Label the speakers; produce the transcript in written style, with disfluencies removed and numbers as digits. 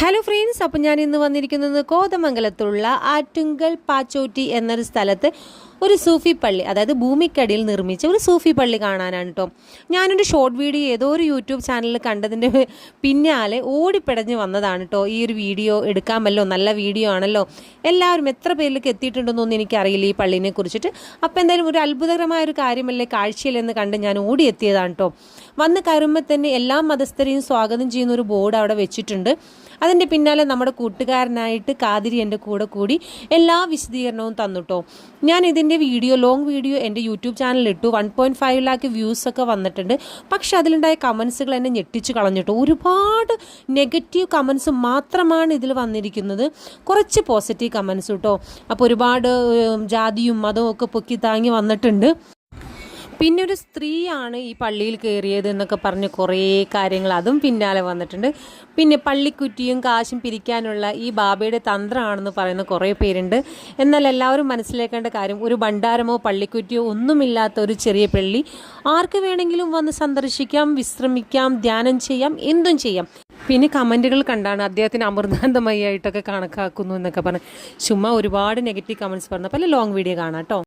Speaker 1: Hello friends, അപ്പം ഞാൻ ഇന്ന് വന്നിരിക്കുന്നത് കോതമംഗലത്തുള്ള ആറ്റുങ്കൽ പാച്ചോട്ടി എന്നൊരു സ്ഥലത്ത് ഒരു സൂഫി പള്ളി, അതായത് ഭൂമിക്കടിയിൽ നിർമ്മിച്ച ഒരു സൂഫി പള്ളി കാണാനാണ് കേട്ടോ. ഞാനൊരു ഷോർട്ട് വീഡിയോ ഏതോ ഒരു യൂട്യൂബ് ചാനലിൽ കണ്ടതിൻ്റെ പിന്നാലെ ഓടിപ്പിടഞ്ഞ് വന്നതാണ് കേട്ടോ. ഈ ഒരു വീഡിയോ എടുക്കാമല്ലോ, നല്ല വീഡിയോ ആണല്ലോ, എല്ലാവരും എത്ര പേരിലേക്ക് എത്തിയിട്ടുണ്ടെന്നൊന്നും എനിക്കറിയില്ല ഈ പള്ളീനെ കുറിച്ചിട്ട്. അപ്പോൾ എന്തായാലും ഒരു അത്ഭുതകരമായൊരു കാര്യമല്ലേ കാഴ്ചയിലെന്ന് കണ്ട് ഞാൻ ഓടിയെത്തിയതാണ് കേട്ടോ. വന്ന് കയറുമ്പോൾ തന്നെ എല്ലാ മതസ്ഥരെയും സ്വാഗതം ചെയ്യുന്ന ഒരു ബോർഡ് അവിടെ വെച്ചിട്ടുണ്ട്. അതിൻ്റെ പിന്നാലെ നമ്മുടെ കൂട്ടുകാരനായിട്ട് കാതിരി എൻ്റെ കൂടെ കൂടി എല്ലാ വിശദീകരണവും തന്നുട്ടോ. ഞാൻ ഇതിൻ്റെ ലോങ് വീഡിയോ എൻ്റെ യൂട്യൂബ് ചാനലിൽ ഇട്ടു. 1.5 ലാക്ക് വ്യൂസൊക്കെ വന്നിട്ടുണ്ട്. പക്ഷെ അതിലുണ്ടായ കമൻസുകൾ എന്നെ ഞെട്ടിച്ച് കളഞ്ഞിട്ടോ. ഒരുപാട് നെഗറ്റീവ് കമൻസ് മാത്രമാണ് ഇതിൽ വന്നിരിക്കുന്നത്, കുറച്ച് പോസിറ്റീവ് കമൻസ് കേട്ടോ. അപ്പോൾ ഒരുപാട് ജാതിയും മതവും ഒക്കെ പൊക്കി താങ്ങി വന്നിട്ടുണ്ട്. പിന്നെ ഒരു സ്ത്രീയാണ് ഈ പള്ളിയിൽ കയറിയത് എന്നൊക്കെ പറഞ്ഞ് കുറേ കാര്യങ്ങൾ അതും പിന്നാലെ വന്നിട്ടുണ്ട്. പിന്നെ പള്ളിക്കുറ്റിയും കാശും പിരിക്കാനുള്ള ഈ ബാബയുടെ തന്ത്രമാണെന്ന് പറയുന്ന കുറേ പേരുണ്ട്. എന്നാൽ എല്ലാവരും മനസ്സിലാക്കേണ്ട കാര്യം, ഒരു ഭണ്ഡാരമോ പള്ളിക്കുറ്റിയോ ഒന്നുമില്ലാത്ത ഒരു ചെറിയ പള്ളി ആർക്ക് വേണമെങ്കിലും വന്ന് സന്ദർശിക്കാം, വിശ്രമിക്കാം, ധ്യാനം ചെയ്യാം, എന്തും ചെയ്യാം. പിന്നെ കമൻറ്റുകൾ കണ്ടാണ് അദ്ദേഹത്തിന് അമൃതാന്തമയായിട്ടൊക്കെ കണക്കാക്കുന്നു എന്നൊക്കെ പറഞ്ഞ് ചുമ്മാ ഒരുപാട് നെഗറ്റീവ് കമൻറ്റ്സ് പറഞ്ഞു. അപ്പോൾ ലോങ് വീഡിയോ കാണാം കേട്ടോ.